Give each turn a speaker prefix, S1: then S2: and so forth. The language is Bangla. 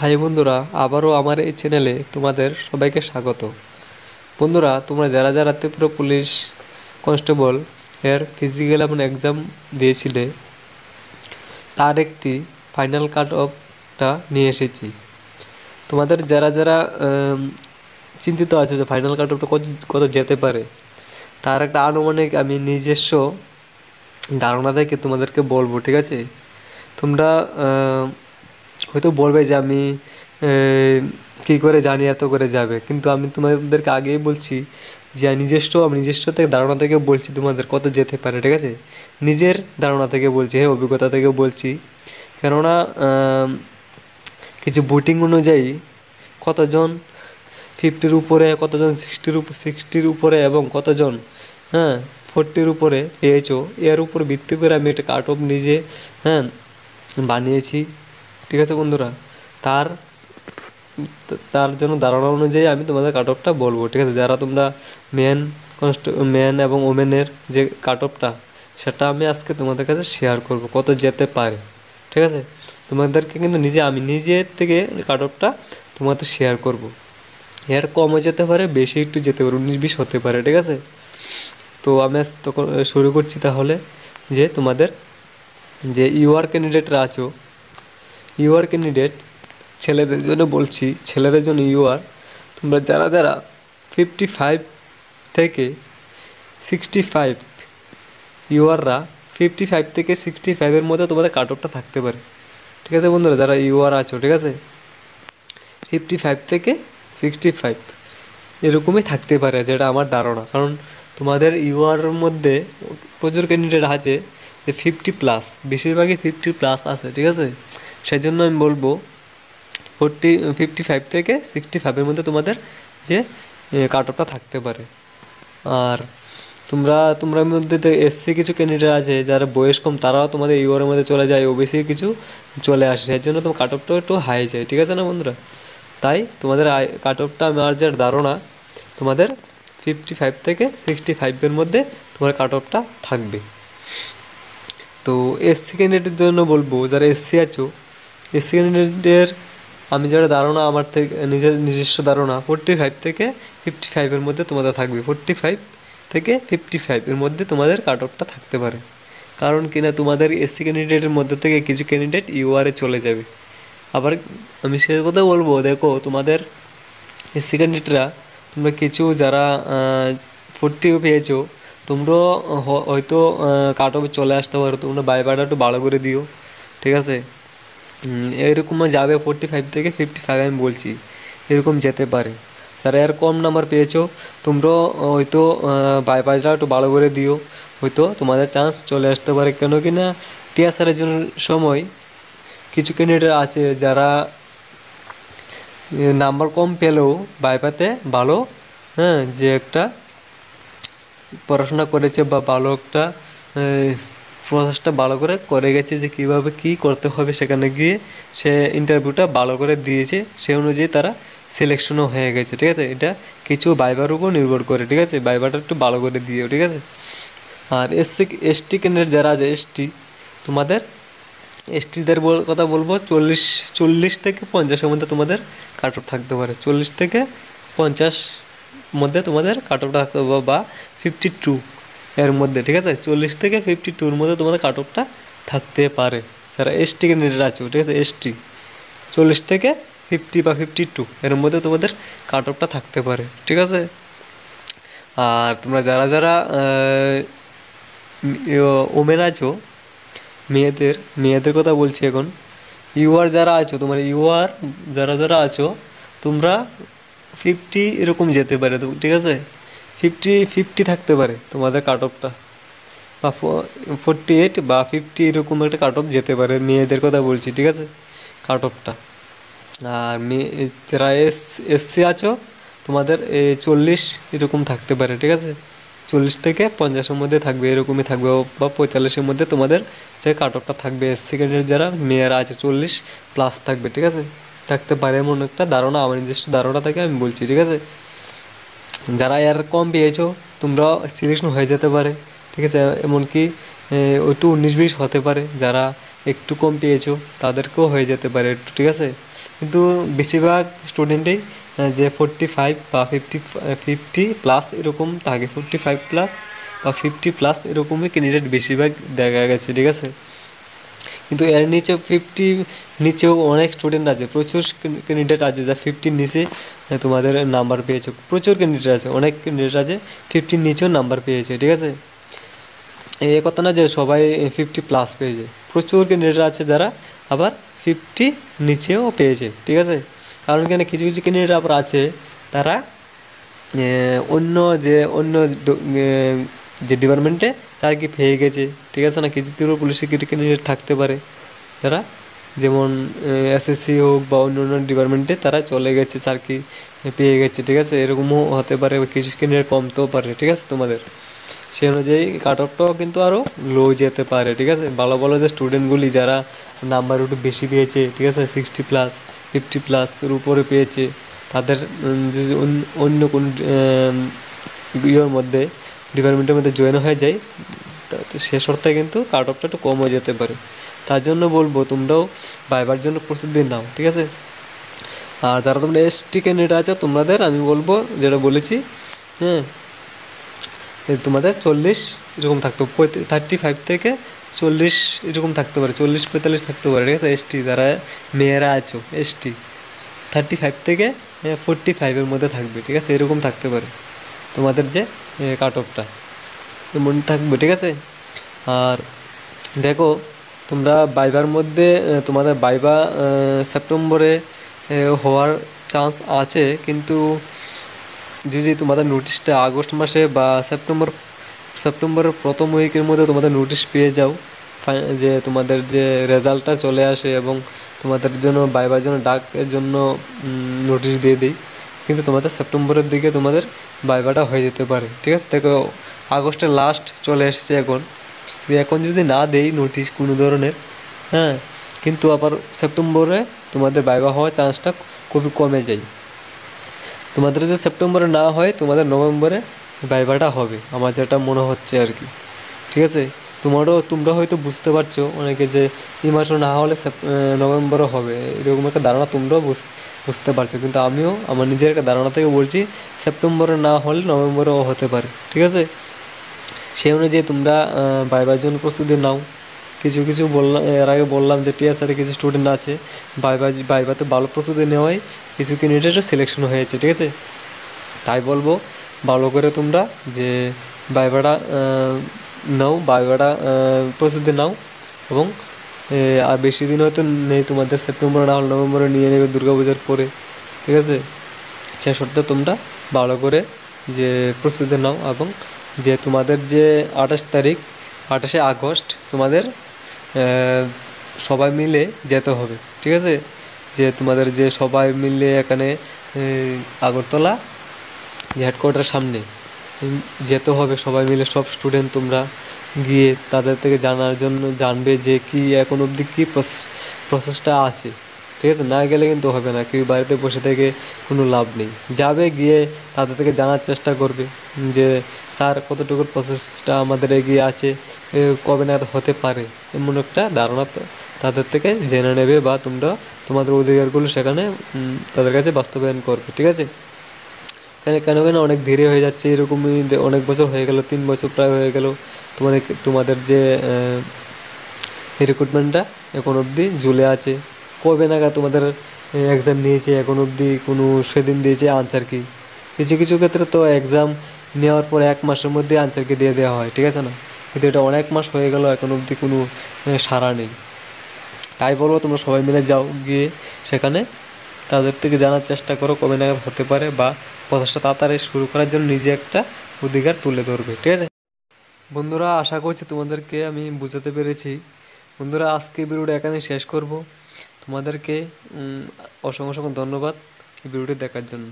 S1: হাই বন্ধুরা, আবারও আমার এই চ্যানেলে তোমাদের সবাইকে স্বাগত। বন্ধুরা, তোমরা যারা যারা ত্রিপুরা পুলিশ কনস্টেবল এর ফিজিক্যাল এবং এক্সাম দিয়েছিলে, তার একটি ফাইনাল কাট অফটা নিয়ে এসেছি। তোমাদের যারা যারা চিন্তিত আছে যে ফাইনাল কাট অফটা কত কত যেতে পারে, তার একটা আনুমানিক আমি নিজস্ব ধারণা থেকে তোমাদেরকে বলবো, ঠিক আছে? তোমরা হয়তো বলবে যে আমি কী করে জানি এত করে যাবে, কিন্তু আমি তোমাদেরকে আগেই বলছি যে আমি নিজস্ব থেকে ধারণা থেকে বলছি তোমাদের কত যেতে পারে, ঠিক আছে? নিজের ধারণা থেকে বলছি, হ্যাঁ, অভিজ্ঞতা থেকে বলছি। কেননা কিছু বুটিং অনুযায়ী কতজন 50-র উপরে, কতজন 60-র উপরে এবং কতজন 40-র উপরে পেয়েছো, এর উপর ভিত্তি করে আমি একটা কাট অফ নিজে বানিয়েছি, ঠিক আছে বন্ধুরা? তার তার জন্য ধারণা অনুযায়ী আমি তোমাদের কাট অফটা বলবো, ঠিক আছে? যারা তোমরা ম্যান এবং ওমেনের যে কাট অফটা, সেটা আমি আজকে তোমাদের কাছে শেয়ার করব কত যেতে পারে, ঠিক আছে? তোমাদেরকে কিন্তু আমি নিজের থেকে কাট অফটা তোমাদের শেয়ার করব। এর কমও যেতে পারে, বেশি একটু যেতে পারে, 19-20 হতে পারে, ঠিক আছে? তো আমি আজ তখন শুরু করছি তাহলে। যে তোমাদের যে ইউআর ক্যান্ডিডেটরা আছো, ইউআর ক্যান্ডিডেট ছেলেদের জন্য বলছি, ছেলেদের জন্য ইউআর, তোমরা যারা যারা 55 থেকে 65, ইউআররা 55 থেকে 65-এর মধ্যে তোমাদের কাট অফটা থাকতে পারে, ঠিক আছে বন্ধুরা? যারা ইউআর আছো, ঠিক আছে, 55 থেকে 65 এরকমই থাকতে পারে, যেটা আমার ধারণা। কারণ তোমাদের ইউআর মধ্যে প্রচুর ক্যান্ডিডেট আছে যে 50+, বেশিরভাগই 50+ আছে, ঠিক আছে? সেই জন্য আমি বলবো 55 থেকে 65-এর মধ্যে তোমাদের যে কাট অফটা থাকতে পারে। আর তোমরা মধ্যে এসসি কিছু ক্যান্ডিডেট আছে যারা বয়স কম, তারাও তোমাদের ইউআর মধ্যে চলে যায়, ওবিসি কিছু চলে আসে, সেই জন্য তোমার কাট অফটাও একটু হাই যায়, ঠিক আছে না বন্ধুরা? তাই তোমাদের কাট অফটা আমার যে ধারণা, তোমাদের 55 থেকে 65-এর মধ্যে তোমার কাট অফটা থাকবে। তো এসসি ক্যান্ডিডেটের জন্য বলবো, যারা এসসি আছো, এসসি ক্যান্ডিডেটের আমি যেটা ধারণা, আমার থেকে নিজস্ব ধারণা, 45 থেকে 55-এর মধ্যে তোমাদের থাকবে। 45 থেকে 55-এর মধ্যে তোমাদের কাট অফটা থাকতে পারে। কারণ কিনা তোমাদের এসসি ক্যান্ডিডেটের মধ্যে থেকে কিছু ক্যান্ডিডেট ইউআরে চলে যাবে। আবার আমি সে কথা বলবো, দেখো তোমাদের এসসি ক্যান্ডিডেটরা, তোমরা কিছু যারা 40 পেয়েছো, তোমরাও হয়তো কাট অফে চলে আসতে পারো। তোমরা বাইবাটা একটু ভালো করে দিও, ঠিক আছে? এরকম যাবে 45 থেকে 55, আমি বলছি এরকম যেতে পারে। যারা এর কম নাম্বার পেয়েছো, তোমরাও হয়তো বাইপাসটা একটু ভালো করে দিও, হয়তো তোমাদের চান্স চলে আসতে পারে। কেন কি না টিএসআরের জন্য সময় কিছু ক্যান্ডিডেট আছে যারা নাম্বার কম পেলেও বাইপাতে ভালো, যে একটা পড়াশোনা করেছে বা ভালো একটা প্রসেসটা ভালো করে করে গেছে, যে কীভাবে কী করতে হবে, সেখানে গিয়ে সে ইন্টারভিউটা ভালো করে দিয়েছে, সেই অনুযায়ী তারা সিলেকশনও হয়ে গেছে, ঠিক আছে? এটা কিছু ভাইবার উপর নির্ভর করে, ঠিক আছে? ভাইবাটা একটু ভালো করে দিও, ঠিক আছে? আর এসটি ক্যান্ডিডেট যারা আছে, তোমাদের এসটিদের কথা বলবো, 40 থেকে 50-এর মধ্যে তোমাদের কাট অফ থাকতে পারে। 40 থেকে 50 মধ্যে তোমাদের কাট অফটা থাকতে পারে, বা 52 এর মধ্যে, ঠিক আছে? 40 থেকে 52-র মধ্যে তোমাদের কাট অফটা থাকতে পারে, যারা এসটি ক্যান্ডিডেট আছে, ঠিক আছে? এসটি 40 থেকে 50 বা 52 এর মধ্যে তোমাদের কাট অফটা থাকতে পারে, ঠিক আছে? আর তোমরা যারা যারা ওমেন আছো, মেয়েদের কথা বলছি এখন। ইউআর যারা আছো, তোমার ইউআর যারা যারা আছো, তোমরা 50 এরকম যেতে পারে, ঠিক আছে? 50 থাকতে পারে তোমাদের কাট অফটা, বা 48 বা 50 এরকম একটা কাট অফ যেতে পারে, মেয়েদের কথা বলছি, ঠিক আছে? কাট অফটা। আর যারা এসসি আছো, তোমাদের 40 এরকম থাকতে পারে, ঠিক আছে? 40 থেকে 50-এর মধ্যে থাকবে, এরকমই থাকবে, বা 45-এর মধ্যে তোমাদের যে কাট অফটা থাকবে। সেকেন্ডের যারা মেয়েরা আছে 40+ থাকবে, ঠিক আছে? থাকতে পারে এমন একটা ধারণা, আমার নিজস্ব ধারণা থেকে আমি বলছি, ঠিক আছে? যারা এর কম পেয়েছো, তোমরাও সিলেকশন হয়ে যেতে পারে, ঠিক আছে? এমনকি একটু 19-20 হতে পারে, যারা একটু কম পেয়েছো তাদেরকেও হয়ে যেতে পারে একটু, ঠিক আছে। কিন্তু বেশিরভাগ স্টুডেন্টেই যে 45 বা 50 প্লাস এরকম থাকে, 45 প্লাস বা 50 প্লাস এরকমই ক্যান্ডিডেট বেশিরভাগ দেখা গেছে, ঠিক আছে। কিন্তু এর নিচেও 50 নিচেও অনেক স্টুডেন্ট আছে, প্রচুর ক্যান্ডিডেট আছে যা 50 নিচে তোমাদের নাম্বার পেয়েছে, প্রচুর ক্যান্ডিডেট আছে, অনেক ক্যান্ডিডেট আছে 50 নিচেও নাম্বার পেয়েছে, ঠিক আছে। এই কথা না যে সবাই 50 প্লাস পেয়েছে, প্রচুর ক্যান্ডিডেট আছে যারা আবার 50 নিচেও পেয়েছে, ঠিক আছে। কারণ এখানে কিছু কিছু ক্যান্ডিডেট আবার আছে তারা অন্য যে ডিপার্টমেন্টে তার কি পেয়ে গেছে, ঠিক আছে না। কিছু কিছু পুলিশ সিকিউরিটি ক্যান্ডিডেট থাকতে পারে যারা, যেমন এসএসসি হোক বা অন্য অন্য ডিপার্টমেন্টে তারা চলে গেছে, চাকরি পেয়ে গেছে, ঠিক আছে। এরকমও হতে পারে, কিছু ক্যান্ডিডেট কমতেও পারে, ঠিক আছে তোমাদের। সেই অনুযায়ী কাট অফটাও কিন্তু আরও লো যেতে পারে, ঠিক আছে। ভালো ভালো যে স্টুডেন্টগুলি যারা নাম্বার একটু বেশি পেয়েছে, ঠিক আছে, 60 প্লাস 50 প্লাসের উপরে পেয়েছে, তাদের যদি অন্য কোন ইয়ের মধ্যে ডিপার্টমেন্টের মধ্যে জয়েন হয়ে যায়, সে শর্তে কিন্তু কাট অফটা একটু কম হয়ে যেতে পারে। তার জন্য বলবো তোমরাও ভাইবার জন্য প্রস্তুতি নাও, ঠিক আছে। আর যারা তোমরা এসটি ক্যান্ডিডেট আছো তোমাদের আমি বলবো যেটা বলেছি, হ্যাঁ, তোমাদের 40 এরকম থাকতে 35 থেকে 40 এরকম থাকতে পারে, 40-45 থাকতে পারে, ঠিক আছে। এসটি যারা মেয়েরা আছো এসটি 35 থেকে 45-এর মধ্যে থাকবে, ঠিক আছে, এরকম থাকতে পারে তোমাদের যে কাট অফটা এমন থাকবে, ঠিক আছে। আর দেখো তোমরা ভাইবার মধ্যে তোমাদের ভাইবা সেপ্টেম্বরে হওয়ার চান্স আছে, কিন্তু যদি তোমাদের নোটিশটা আগস্ট মাসে বা সেপ্টেম্বরের প্রথম উইকের মধ্যে তোমাদের নোটিশ পেয়ে যাও, যে তোমাদের যে রেজাল্টটা চলে আসে এবং তোমাদের জন্য ভাইবার জন্য ডাকের জন্য নোটিশ দিয়ে দিই, কিন্তু তোমাদের সেপ্টেম্বরের দিকে তোমাদের ভাইবাটা হয়ে যেতে পারে, ঠিক আছে। দেখো আগস্টের লাস্ট চলে এসেছে এখন যদি না দেই নোটিশ কোনো ধরনের, হ্যাঁ, কিন্তু আবার সেপ্টেম্বরে তোমাদের ভাইবা হওয়ার চান্সটা খুবই কমে যায়। তোমাদের যদি সেপ্টেম্বরে না হয় তোমাদের নভেম্বরে ভাইবাটা হবে, আমার যেটা মনে হচ্ছে আর কি, ঠিক আছে। তোমরা হয়তো বুঝতে পারছো অনেকে যে এই মাসে না হলে নভেম্বরে হবে, এরকম একটা ধারণা তোমরাও বুঝতে পারছো, কিন্তু আমিও আমার নিজের একটা ধারণা থেকে বলছি সেপ্টেম্বরে না হলে নভেম্বরেও হতে পারে, ঠিক আছে। সেই অনুযায়ী তোমরা ভাইবার জন্য প্রস্তুতি নাও। কিছু কিছু বললাম, এর আগে বললাম যে টিএসআরে কিছু স্টুডেন্ট আছে ভাইবাতে ভালো প্রস্তুতি নেওয়ায় কিছু ক্যান্ডিডেটের সিলেকশন হয়েছে, ঠিক আছে। তাই বলবো ভালো করে তোমরা যে ভাইবাটা প্রস্তুতি নাও, এবং আর বেশি দিন হয়তো নেই তোমাদের, সেপ্টেম্বরে না হলে নভেম্বরে নিয়ে নেবে দুর্গাপূজার পরে, ঠিক আছে। সে সত্ত্বেও তোমরা ভালো করে যে প্রস্তুতি নাও, এবং যে তোমাদের যে 28শে আগস্ট তোমাদের সবাই মিলে যেতে হবে, ঠিক আছে। যে তোমাদের যে সবাই মিলে এখানে আগরতলা যে হেডকোয়ার্টারের সামনে যেতে হবে সবাই মিলে, সব স্টুডেন্ট তোমরা গিয়ে তাদের থেকে জানবে যে কি এখন অবধি কী প্রসেসটা আছে, ঠিক আছে। না গেলে কিন্তু হবে না, কেউ বাড়িতে বসে থেকে কোনো লাভ নেই, যাবে গিয়ে তাদের থেকে জানার চেষ্টা করবে যে স্যার কতটুকু প্রসেসটা আমাদের এগিয়ে আছে, কবে নাগাদ হতে পারে, এমন একটা ধারণা তাদের থেকে জেনে নেবে, বা তোমরা তোমাদের অধিকারগুলো সেখানে তাদের কাছে বাস্তবায়ন করবে, ঠিক আছে। কেন অনেক ধীরে হয়ে যাচ্ছে, এরকমই অনেক বছর হয়ে গেল, 3 বছর প্রায় হয়ে গেল তোমাদের যে রিক্রুটমেন্টটা এখন অবধি ঝুলে আছে। কবে নাগাদ তোমাদের এক্সাম নিয়েছে এখন অবধি কোনো সেদিন দিয়েছে আনসার কি, কিছু কিছু ক্ষেত্রে তো এক্সাম নেওয়ার পর 1 মাসের মধ্যে আনসার কি দিয়ে দেওয়া হয়, ঠিক আছে না। কিন্তু এটা অনেক মাস হয়ে গেল এখন অবধি কোনো সাড়া নেই। তাই বলবো তোমরা সবাই মিলে যাও, গিয়ে সেখানে তাদের থেকে জানার চেষ্টা করো কবে নাগাদ হতে পারে, বা প্রসেসটা তাড়াতাড়ি শুরু করার জন্য নিজে একটা অধিকার তুলে ধরবে, ঠিক আছে। বন্ধুরা আশা করছি তোমাদেরকে আমি বুঝাতে পেরেছি। বন্ধুরা আজকে ভিডিওটা এখানে শেষ করব। তোমাদেরকে অসংখ্য ধন্যবাদ এই ভিডিওটি দেখার জন্য।